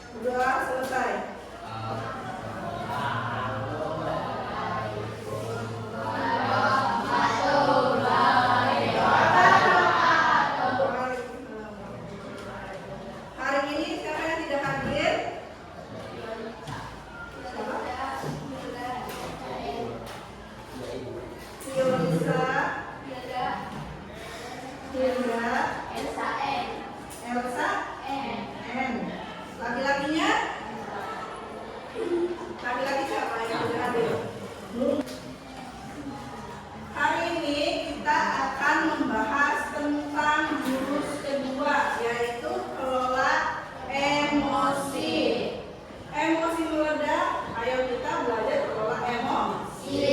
Udah selesai. Hari ini siapa yang tidak hadir? Yulisa, Hilda, Elsa, N. Laki-lakinya? Laki-laki siapa yang tidak hadir? Hari ini kita akan membahas tentang jurus kedua, yaitu kelola emosi. Emosi meledak, ayo kita belajar kelola emosi.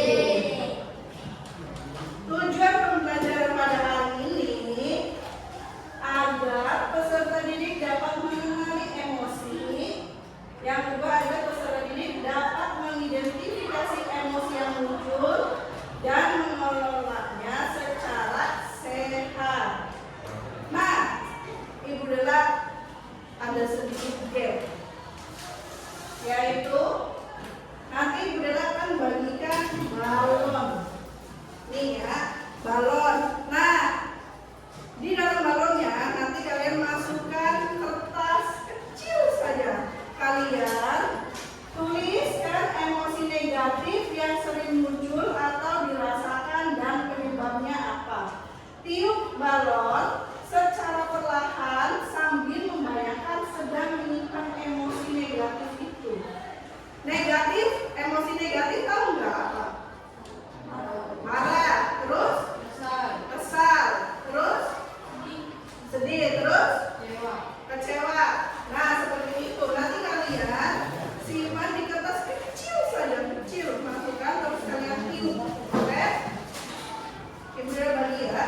Tujuan pembelajaran pada hari ini agar peserta didik dapat mengenali emosi. Yang kedua adalah peserta didik dapat mengidentifikasi emosi yang muncul dan mengelolanya secara sehat. Nah, Ibu Dela ada sedikit game, yaitu nanti Ibu Dela akan bagikan balon. Nih ya, balon. Nah, di dalam balonnya nanti kalian masukkan kertas kecil saja. Kalian tuliskan emosi negatif yang sering muncul atau dirasakan dan penyebabnya apa. Tiup balon secara perlahan sambil membayangkan sedang menyimpan emosi negatif itu. Negatif, emosi negatif tahu nggak apa? Marah, terus kesal, terus sedih, terus kecewa. Nah, seperti itu. Nanti kalian simpan di kertas kecil saja, kecil. Masukkan terus kalian tiup. Oke? Ibu udah bagi ya.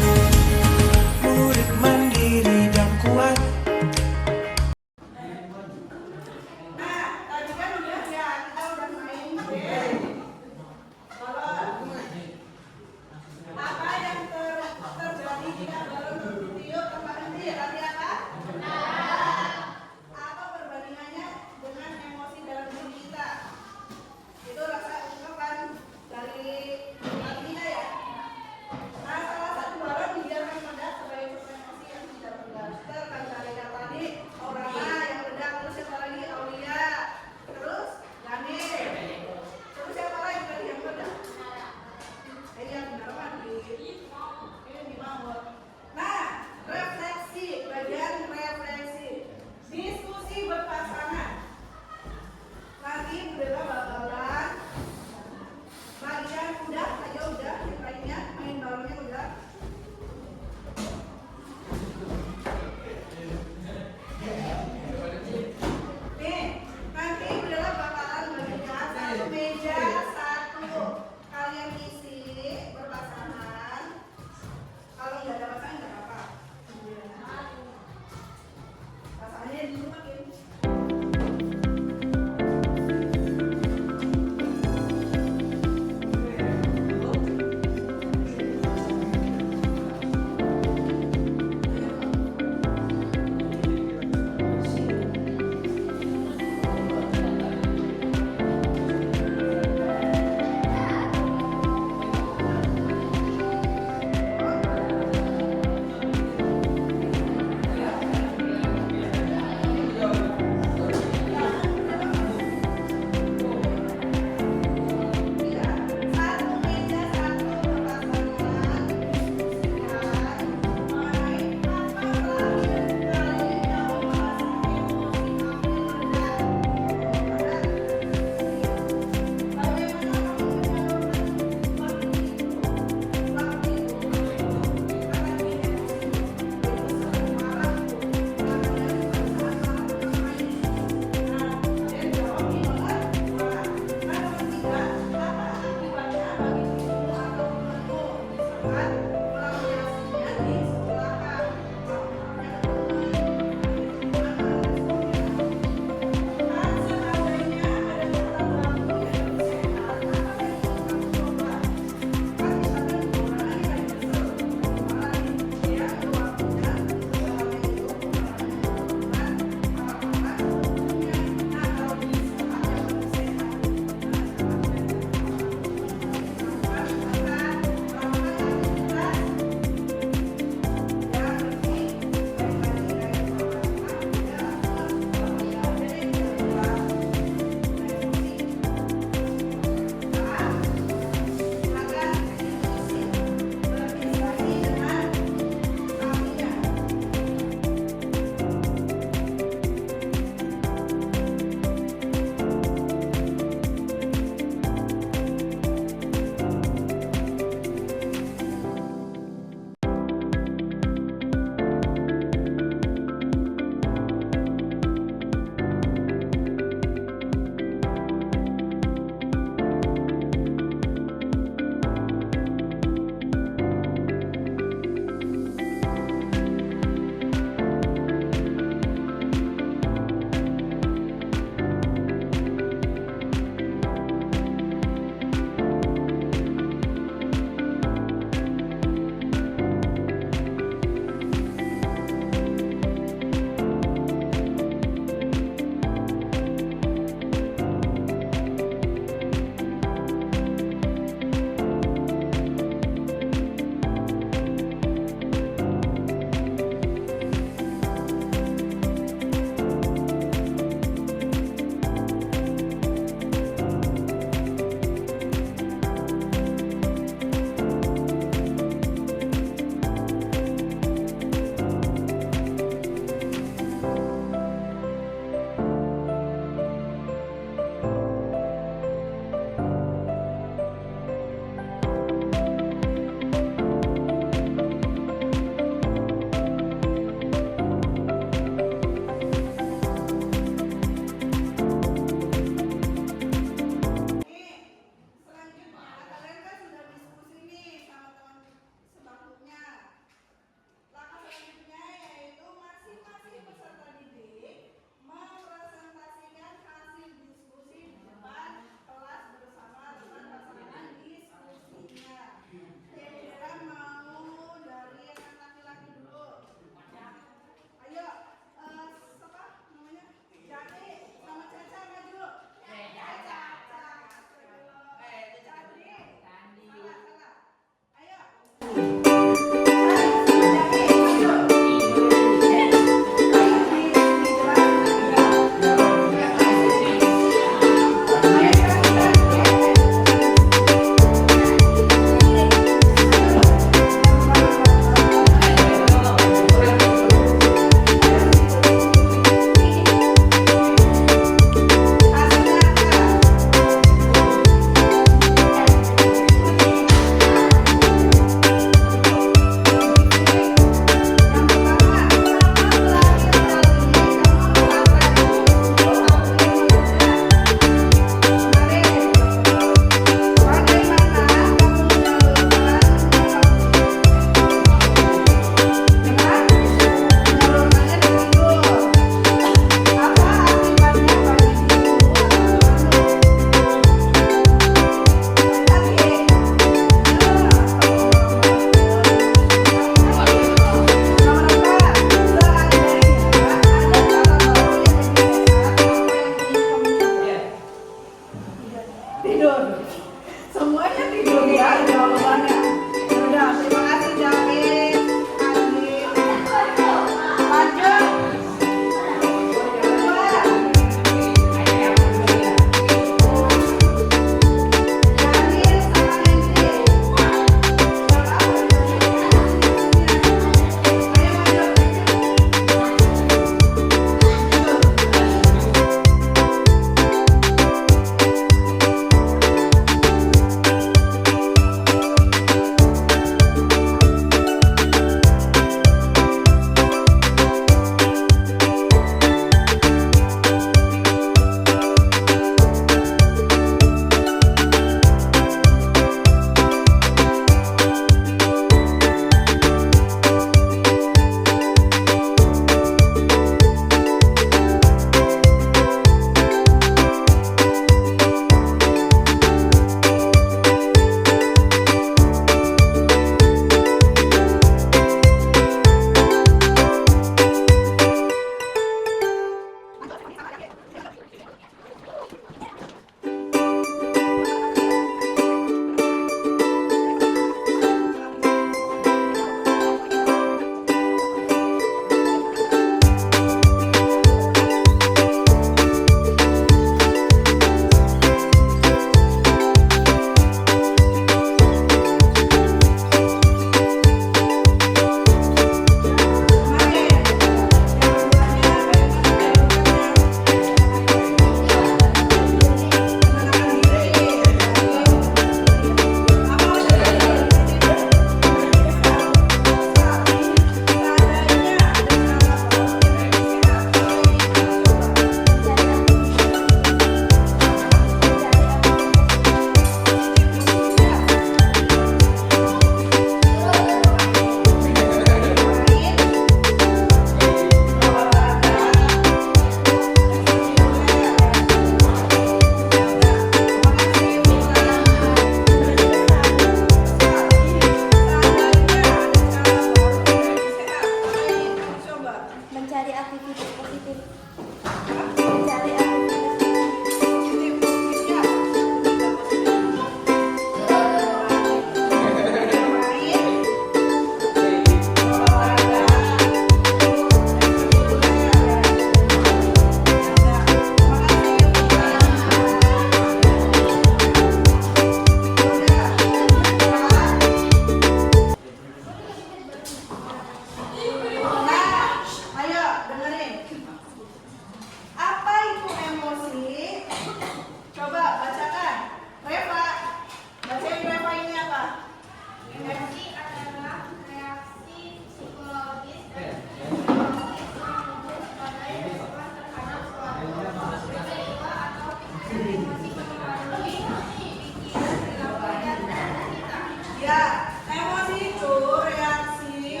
Ya, emosi itu reaksi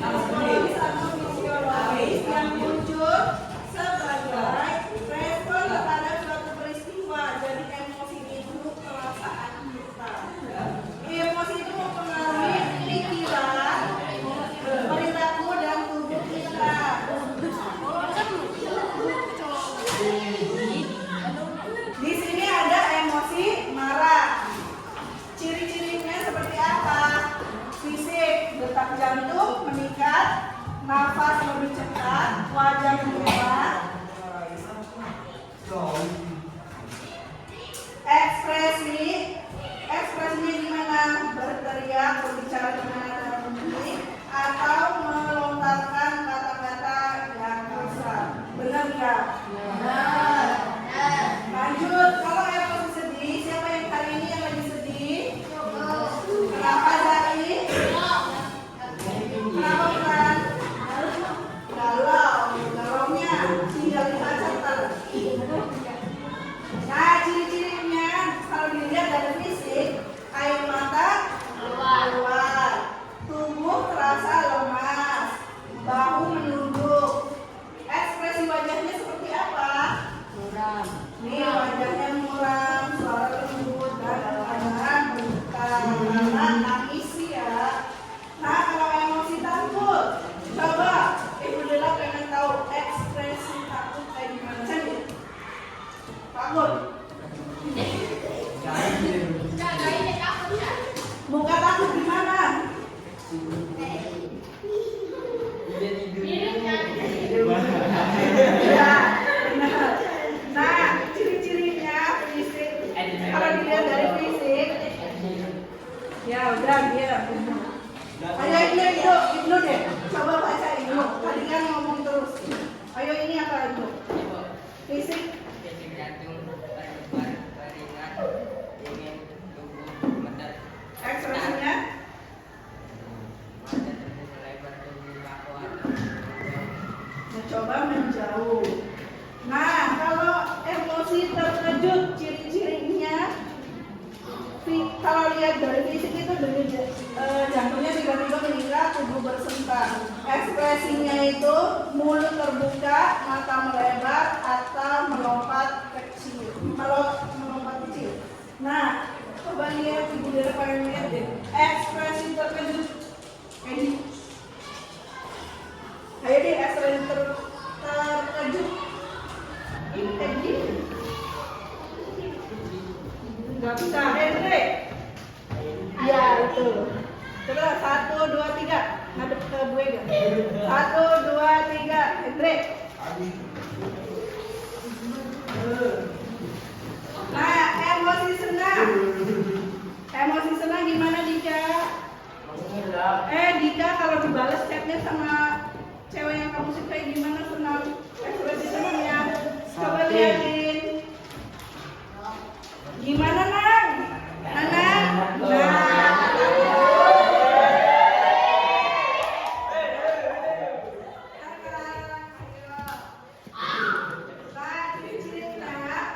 psikologis atau fisiologis yang muncul sebagai respon terhadap suatu peristiwa. Jadi emosi itu perasaan kita. Emosi itu mempengaruhi pikiran, perilaku dan tubuh kita. Di sini ada emosi marah. Ciri-cirinya seperti apa? Fisik, detak jantung meningkat, nafas lebih cepat, wajah berubah. Ekspresinya gimana? Berteriak, berbicara dengan nada tinggi, atau melontarkan kata-kata yang kasar. Benar nggak? Benar. Lanjut, kalau emosi sedih, siapa yang hari ini yang lagi sedih? Kenapa Zai? Kenapa bukan? Galaunya tinggal dibaca. Nah, ciri-cirinya kalau dilihat dari fisik, air mata keluar, tubuh terasa lemas, bahu menunduk. Ekspresi wajahnya seperti apa? Muram. Nih wajahnya muram, suara lembut dan pandangan berduka karena nangis ya. Nah, kalau emosi takut, coba Ibu Lela pengen tahu ekspresi takut kayak gimana sih? Takut. Muka takut gimana? Ya, benar. Nah, ciri-cirinya fisik. Kalau dilihat dari fisik, ya udah dia. Ayo Ibnu deh. Coba baca Ibnu. Tadi kan ngomong terus. Ayo ini apa Ibnu? Fisik. Jantung berdebar beringat, ingin tubuh gemetar. Ekspresinya. Mata terbuka lebar, tubuh kaku atau Mencoba menjauh. Nah, kalau emosi terkejut, ciri-cirinya kalau lihat dari fisik itu jantungnya tiba-tiba meningkat, tubuh bersentak. Ekspresinya itu mulut terbuka, mata melebar atau melompat kecil. Nah, coba lihat Ibu Dera pengen lihat deh. Ekspresi terkejut. Ayo deh, ekspresi terkejut. Ini kayak gini. Nggak bisa, Hendrik. Ya, itu. Coba 1, 2, 3. Ngadep ke gue gak? 1, 2, 3. Hendrik. Nah, emosi senang. Emosi senang gimana Dika? Dika kalau dibalas chatnya sama cewek yang kamu sukai gimana senang? Ekspresi senangnya. Coba liatin. Gimana Nang? Nang? Ciri-cirinya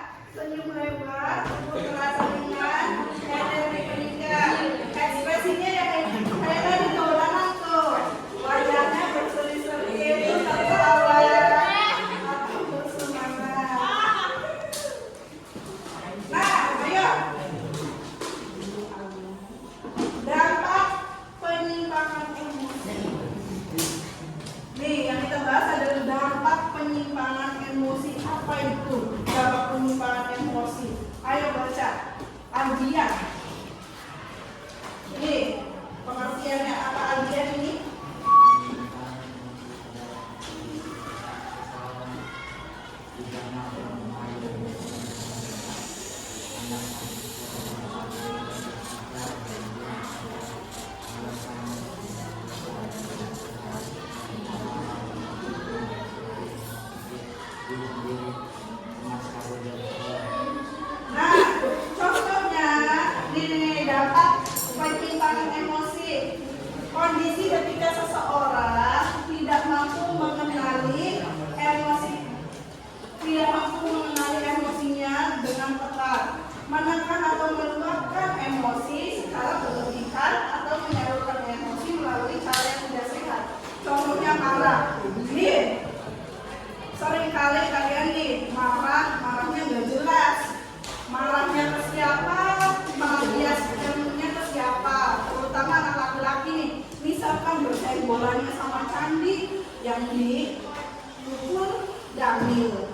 yang dipukul Jamil.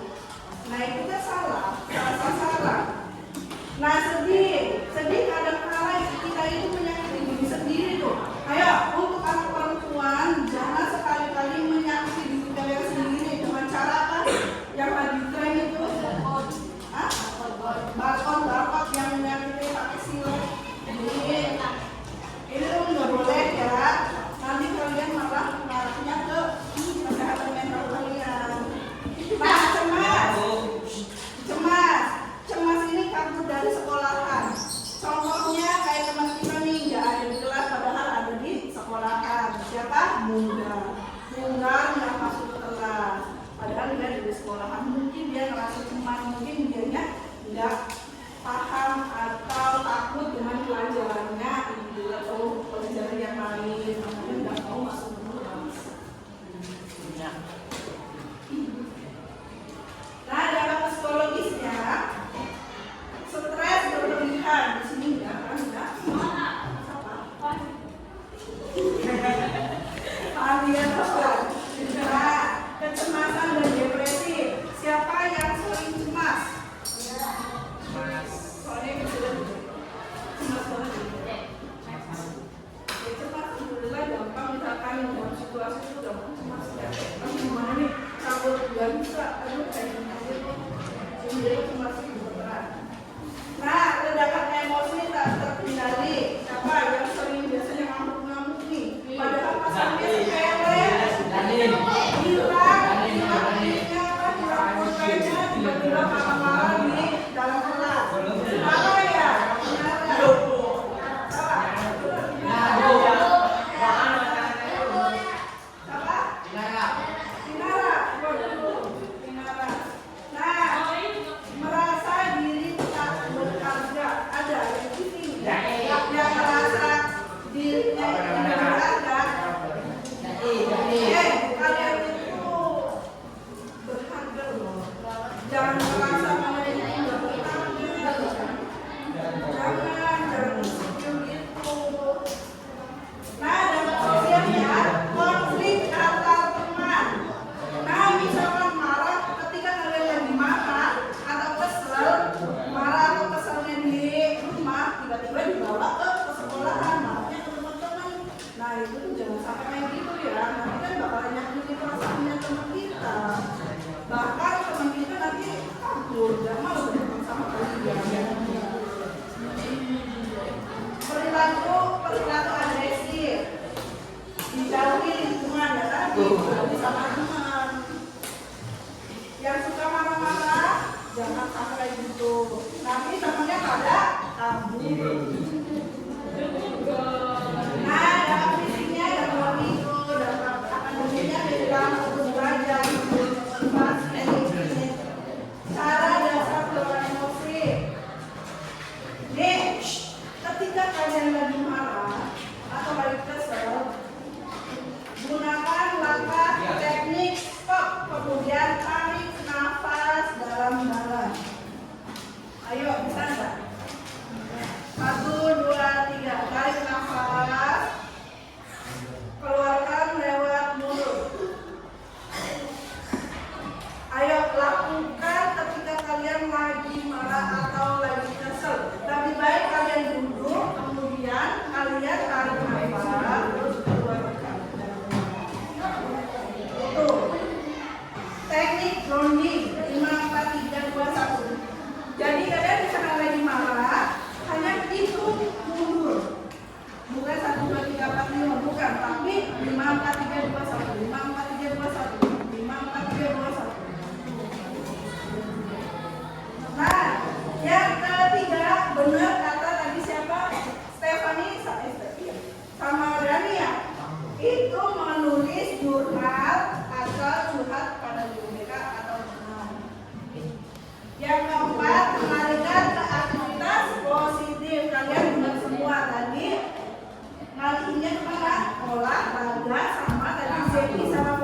Nah itu kan salah, salah sasaran. Nah sedih kadang-kala kita itu menyakiti diri sendiri tuh. Ayo untuk anak perempuan jangan sekali-kali menyakiti diri kalian sendiri dengan cara apa? Yang lagi tren itu, barcode yang menyakiti pakai silet. Ini tuh nggak boleh ya. Nanti kalian malah mengarahnya ke kesehatan mental kalian. Cemas ini kabur dari sekolahan. Contohnya kayak teman kita nih nggak ada di kelas padahal ada di sekolahan. Siapa? Munggar nggak masuk ke kelas. Padahal dia di sekolahan. Mungkin dia ngerasa cemas, mungkin dianya nggak paham atau takut dengan pelajarannya atau pelajaran yang lain. Makanya nggak mau masuk ke kelas. Nah, dalam psikologisnya, stres berlebihan di sini enggak kan? Nah, kecemasan dan depresi. Siapa yang sering cemas? Soalnya itu sudah cemas banget. Ya cemas alhamdulillah gampang, misalkan dalam situasi itu gampang cemas ya. Tapi gimana nih? Kalau nggak bisa, aduh kayak gini aja tuh. Jadi cemas itu berat. Nah, ledakan emosi tak terkendali. Siapa yang sering biasanya ngamuk-ngamuk nih? Padahal pasalnya sepele, hilang pulpenya, tiba-tiba marah-marah di dalam kelas. Apa ya? Jangan merasa namanya nggak berharga. Jangan insecure gitu. Nah, dan kemudiannya konflik antar teman. Nah, misalkan marah ketika kalian lagi marah atau kesel, marah atau keselnya di rumah tiba-tiba dibawa ke sekolahan, marahnya ke teman-teman. Nah, itu tuh jangan sampai kayak gitu ya. Nanti kan bakal nyakitin perasaannya teman kita. Bahkan teman kita nanti kabur, gak mau berteman sama kalian. Perilaku agresif, dijauhi lingkungan ya tadi, berarti sama teman. Yang suka marah-marah, jangan sampai gitu. Nanti temannya pada kabur. Nah, dalam fisiknya ada 2 minggu, dalam akademinya dalam 1 belajar. Cara dasar keluar emosi. Nih, ketika kalian lagi marah atau lagi kesel, gunakan langkah teknik stop, kemudian tarik nafas dalam-dalam. Ayo, bisa nggak? 1, 2, 3, tarik nafas, keluarkan lewat mulut. Ayo lakukan ketika kalian lagi marah atau lagi kesel. Lebih baik kalian duduk, kemudian kalian tarik nafas, terus keluarkan. Itu teknik grounding 5, 4, 3, 2, 1. Jadi kalian misalkan lagi marah, hanya hitung mundur. Bukan 1, 2, 3, 4, 5, bukan. Tapi 5, 4, 3, 2, 1. 5, 4, 3, 2, 1. 5, 4, 3, 2, 1. Nah, yang ketiga, benar kata tadi siapa? Stephanie sama Rania itu menulis jurnal atau curhat pada guru BK atau jurnal. Yang keempat, mengalihkan ke aktivitas positif. Kalian benar semua tadi. Ngalihinnya kemana? Olahraga sama tadi Zeki sama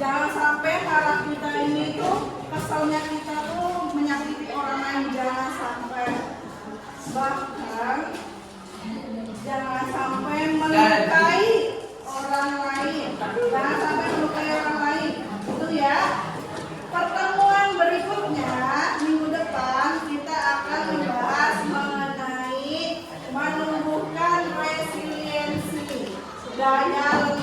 Jangan sampai marah kita ini tuh, keselnya kita tuh menyakiti orang lain. Jangan sampai. Bahkan jangan sampai melukai orang lain. Jangan sampai melukai orang lain. Itu ya. Pertemuan berikutnya minggu depan kita akan membahas mengenai menumbuhkan resiliensi, daya